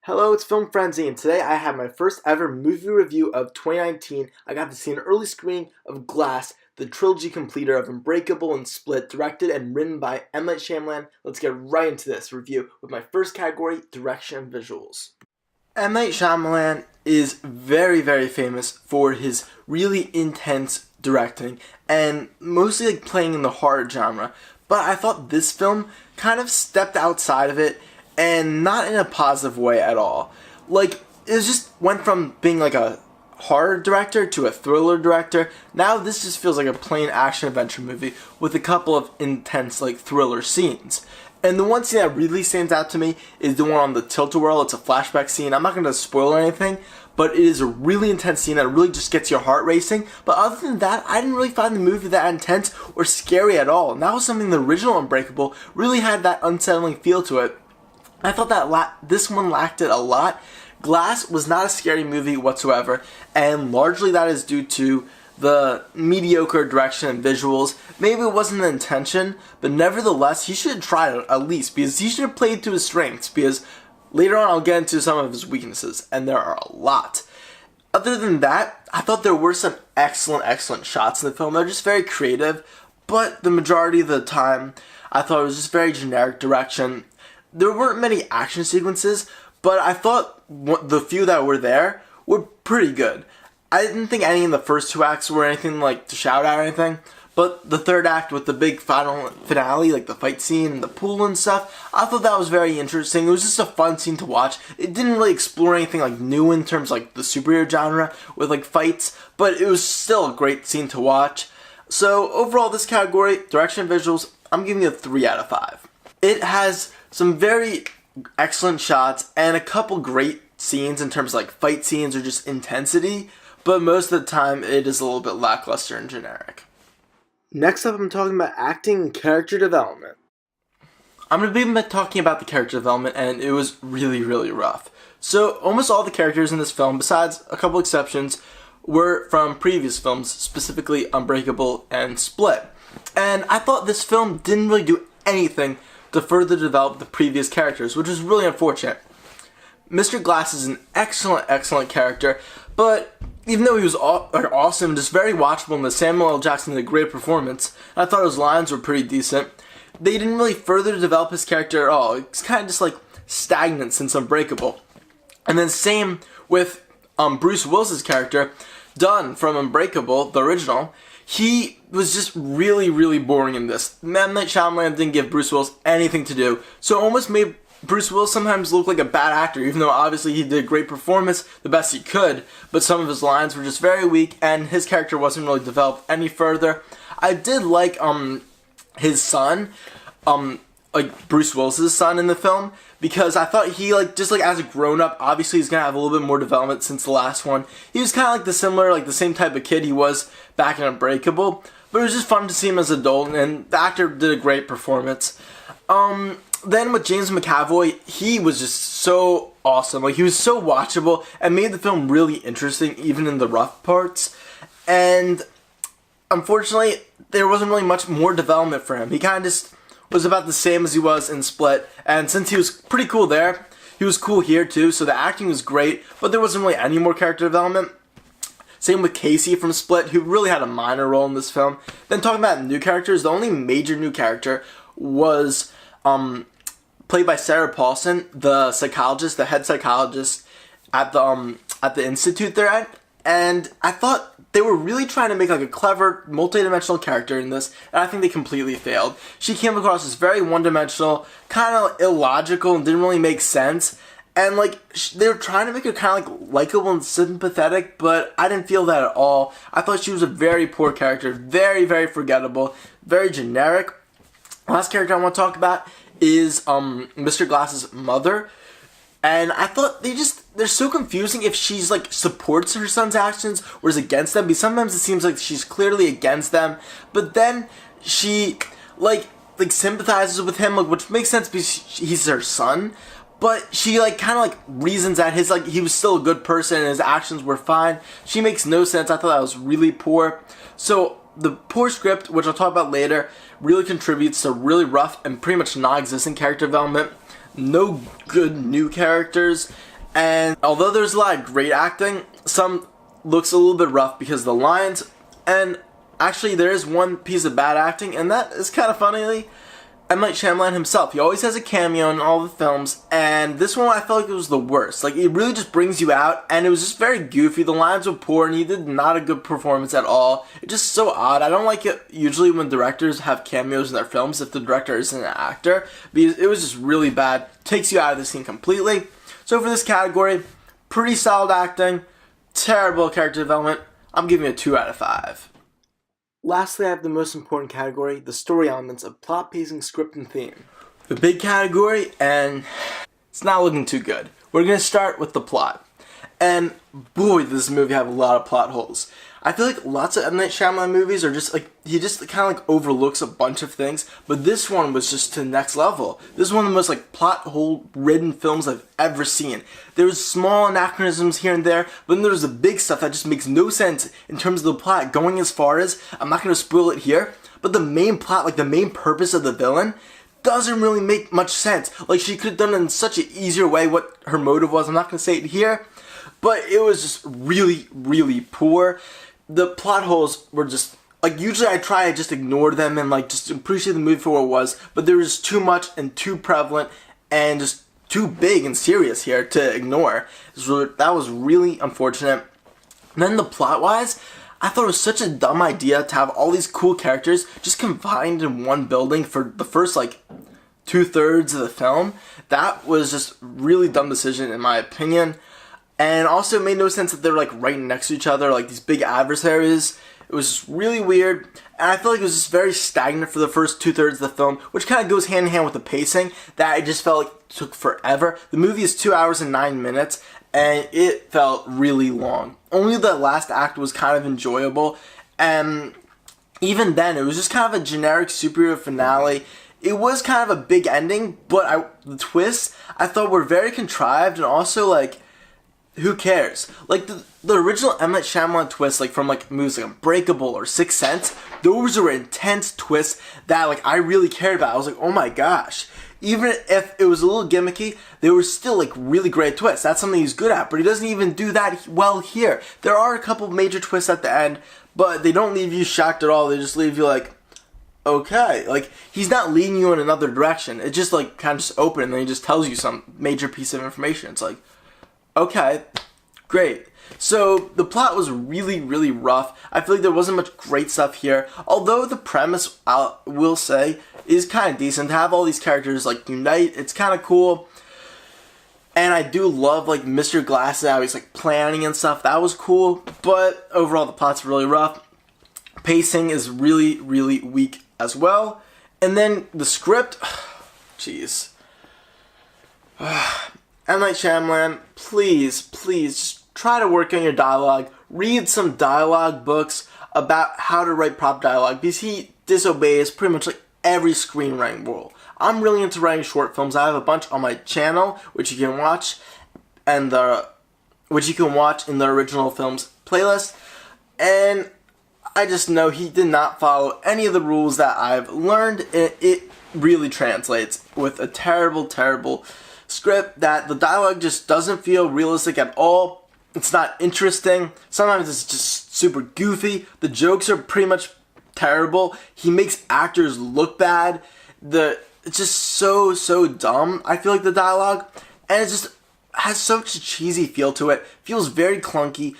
Hello, it's Film Frenzy, and today I have my first ever movie review of 2019. I got to see an early screening of Glass, the trilogy completer of Unbreakable and Split, directed and written by M. Night Shymalan. Let's get right into this review with my first category, direction and visuals. M. Night Shyamalan is very famous for his really intense directing and mostly playing in the horror genre, but I thought this film kind of stepped outside of it and not in a positive way at all. It just went from being a horror director to a thriller director. Now this just feels like a plain action adventure movie with a couple of intense thriller scenes. And the one scene that really stands out to me is the one on the tilt-a-whirl. It's a flashback scene. I'm not going to spoil anything, but it is a really intense scene that really just gets your heart racing. But other than that, I didn't really find the movie that intense or scary at all. And that was something the original Unbreakable really had, that unsettling feel to it. I thought that this one lacked it a lot. Glass was not a scary movie whatsoever, and largely that is due to the mediocre direction and visuals. Maybe it wasn't the intention, but nevertheless, he should have tried it at least, because he should have played to his strengths, because later on I'll get into some of his weaknesses, and there are a lot. Other than that, I thought there were some excellent shots in the film. They're just very creative, but the majority of the time, I thought it was just very generic direction. There weren't many action sequences, but I thought the few that were there were pretty good. I didn't think any in the first two acts were anything to shout at or anything, but the third act with the big finale, the fight scene and the pool and stuff, I thought that was very interesting. It was just a fun scene to watch. It didn't really explore anything new in terms of the superhero genre with fights, but it was still a great scene to watch. So overall, this category, direction and visuals, I'm giving it a 3 out of 5. It has some very excellent shots and a couple great scenes in terms of fight scenes or just intensity, but most of the time it is a little bit lackluster and generic. Next up, I'm talking about acting and character development. I'm going to be talking about the character development, and it was really rough. So almost all the characters in this film, besides a couple exceptions, were from previous films, specifically Unbreakable and Split. And I thought this film didn't really do anything to further develop the previous characters, which is really unfortunate. Mr. Glass is an excellent character, but even though he was awesome, just very watchable, and the Samuel L. Jackson did a great performance, I thought his lines were pretty decent, they didn't really further develop his character at all. It's kind of just stagnant since Unbreakable. And then same with Bruce Willis's character, Dunn from Unbreakable, the original. He was just really boring in this. M. Night Shyamalan didn't give Bruce Willis anything to do, so it almost made Bruce Willis sometimes look like a bad actor, even though obviously he did a great performance, the best he could, but some of his lines were just very weak, and his character wasn't really developed any further. I did like his son, Bruce Willis's son in the film, because I thought he, just as a grown-up, obviously he's gonna have a little bit more development since the last one. He was kind of the same type of kid he was back in Unbreakable, but it was just fun to see him as an adult, and the actor did a great performance. Then with James McAvoy, he was just so awesome. He was so watchable and made the film really interesting, even in the rough parts. And unfortunately, there wasn't really much more development for him. He kind of just was about the same as he was in Split, and since he was pretty cool there, he was cool here too, so the acting was great, but there wasn't really any more character development. Same with Casey from Split, who really had a minor role in this film. Then talking about new characters, the only major new character was played by Sarah Paulson, the psychologist, the head psychologist at the institute they're at. And I thought they were really trying to make a clever, multi-dimensional character in this, and I think they completely failed. She came across as very one-dimensional, kind of illogical, and didn't really make sense. And they were trying to make her kind of likable and sympathetic, but I didn't feel that at all. I thought she was a very poor character, very forgettable, very generic. Last character I want to talk about is Mr. Glass's mother. And I thought they're so confusing if she's supports her son's actions or is against them, because sometimes it seems like she's clearly against them, but then she sympathizes with him, which makes sense because he's her son, but she kind of reasons that he was still a good person and his actions were fine. She makes no sense. I thought that was really poor. So the poor script, which I'll talk about later, really contributes to really rough and pretty much non-existent character development. No good new characters, And although there's a lot of great acting, some looks a little bit rough because of the lines. And actually, there is one piece of bad acting, and that is kind of funny. M. Night Shyamalan himself, he always has a cameo in all the films, and this one I felt like it was the worst. Like, it really just brings you out, and it was just very goofy. The lines were poor, and he did not a good performance at all. It's just so odd. I don't like it usually when directors have cameos in their films if the director isn't an actor, because it was just really bad. Takes you out of the scene completely. So for this category, pretty solid acting, terrible character development. I'm giving it a 2 out of 5. Lastly, I have the most important category, the story elements of plot, pacing, script, and theme. The big category, and it's not looking too good. We're going to start with the plot. And boy, does this movie have a lot of plot holes. I feel like lots of M. Night Shyamalan movies are just like, he just kind of like overlooks a bunch of things, but this one was just to the next level. This is one of the most like plot hole ridden films I've ever seen. There was small anachronisms here and there, but then there was the big stuff that just makes no sense in terms of the plot going as far as, I'm not going to spoil it here, but the main plot, like the main purpose of the villain, doesn't really make much sense. Like, she could have done it in such an easier way what her motive was. I'm not going to say it here, but it was just really, really poor. The plot holes were just, like, usually I try to just ignore them and, like, just appreciate the movie for what it was, but there was too much and too prevalent and just too big and serious here to ignore. So that was really unfortunate. And then the plot-wise, I thought it was such a dumb idea to have all these cool characters just confined in one building for the first, like, 2/3 of the film. That was just a really dumb decision in my opinion. And also it made no sense that they were like right next to each other, like these big adversaries. It was just really weird. And I feel like it was just very stagnant for the first 2/3 of the film, which kind of goes hand in hand with the pacing, that I just felt like it took forever. The movie is 2 hours and 9 minutes, and it felt really long. Only the last act was kind of enjoyable, and even then, it was just kind of a generic superhero finale. It was kind of a big ending, but the twists I thought were very contrived, and also like, who cares? Like, the original M. Night Shyamalan twists, like, from, like, movies like Unbreakable or Sixth Sense, those were intense twists that, like, I really cared about. I was like, oh my gosh. Even if it was a little gimmicky, they were still, like, really great twists. That's something he's good at, but he doesn't even do that well here. There are a couple major twists at the end, but they don't leave you shocked at all. They just leave you, like, okay. Like, he's not leading you in another direction. It just, like, kind of just open, and then he just tells you some major piece of information. It's like, okay, great. So the plot was really, really rough. I feel like there wasn't much great stuff here. Although the premise, I will say, is kind of decent. To have all these characters like unite, it's kind of cool. And I do love like Mr. Glass, how he's like planning and stuff. That was cool. But overall, the plot's really rough. Pacing is really, really weak as well. And then the script, jeez. M. Night Shyamalan, please, just try to work on your dialogue. Read some dialogue books about how to write proper dialogue, because he disobeys pretty much like every screenwriting rule. I'm really into writing short films. I have a bunch on my channel, which you can watch, and which you can watch in the original films playlist. And I just know he did not follow any of the rules that I've learned. It really translates with a terrible, terrible script that the dialogue just doesn't feel realistic at all. It's not interesting. Sometimes it's just super goofy. The jokes are pretty much terrible. He makes actors look bad. It's just so dumb, I feel like, the dialogue. And it just has such a cheesy feel to it. Feels very clunky.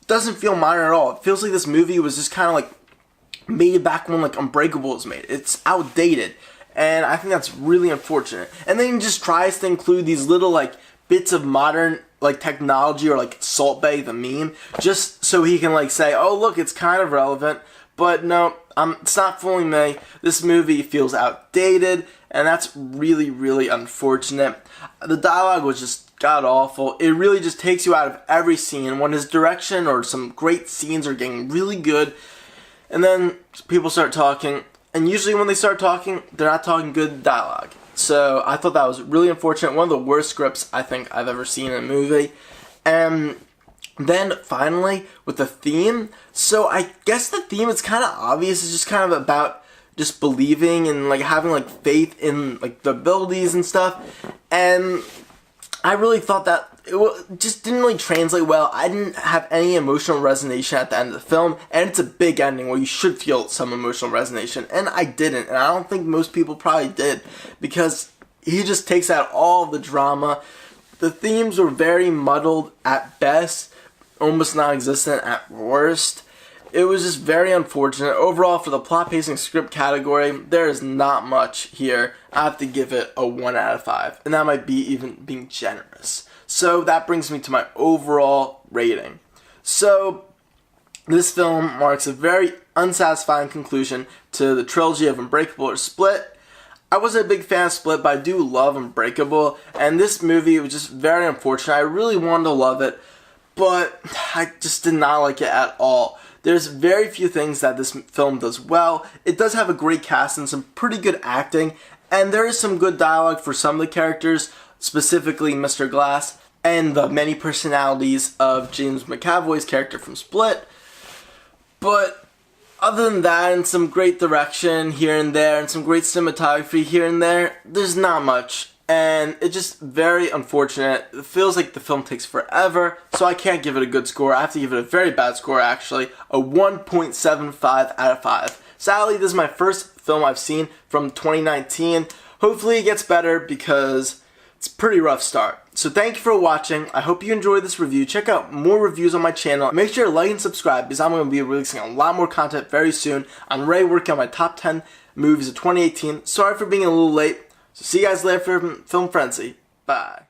Doesn't feel modern at all. It feels like this movie was just kind of like made back when like Unbreakable was made. It's outdated. And I think that's really unfortunate. And then he just tries to include these little like bits of modern like technology, or like Salt Bae the meme, just so he can like say, oh look, it's kind of relevant. But no, it's not fooling me. This movie feels outdated, and that's really, really unfortunate. The dialogue was just god awful. It really just takes you out of every scene when his direction or some great scenes are getting really good, and then people start talking. And usually when they start talking, they're not talking good dialogue. So I thought that was really unfortunate. One of the worst scripts I think I've ever seen in a movie. And then finally, with the theme. So I guess the theme is kind of obvious. It's just kind of about just believing and like having like faith in like the abilities and stuff. And I really thought that it just didn't really translate well. I didn't have any emotional resonance at the end of the film, and it's a big ending where you should feel some emotional resonance, and I didn't, and I don't think most people probably did, because he just takes out all of the drama. The themes were very muddled at best, almost non-existent at worst. It was just very unfortunate. Overall, for the plot, pacing, script category, there is not much here. I have to give it a 1 out of 5. And that might be even being generous. So that brings me to my overall rating. So this film marks a very unsatisfying conclusion to the trilogy of Unbreakable or Split. I wasn't a big fan of Split, but I do love Unbreakable. And this movie was just very unfortunate. I really wanted to love it, but I just did not like it at all. There's very few things that this film does well. It does have a great cast and some pretty good acting, and there is some good dialogue for some of the characters, specifically Mr. Glass, and the many personalities of James McAvoy's character from Split. But other than that, and some great direction here and there, and some great cinematography here and there, there's not much. And it's just very unfortunate. It feels like the film takes forever, so I can't give it a good score. I have to give it a very bad score, actually, a 1.75 out of 5. Sadly, this is my first film I've seen from 2019. Hopefully it gets better, because it's a pretty rough start. So thank you for watching. I hope you enjoyed this review. Check out more reviews on my channel. Make sure to like and subscribe, because I'm going to be releasing a lot more content very soon. I'm already working on my top 10 movies of 2018. Sorry for being a little late. So see you guys later for Film Frenzy. Bye.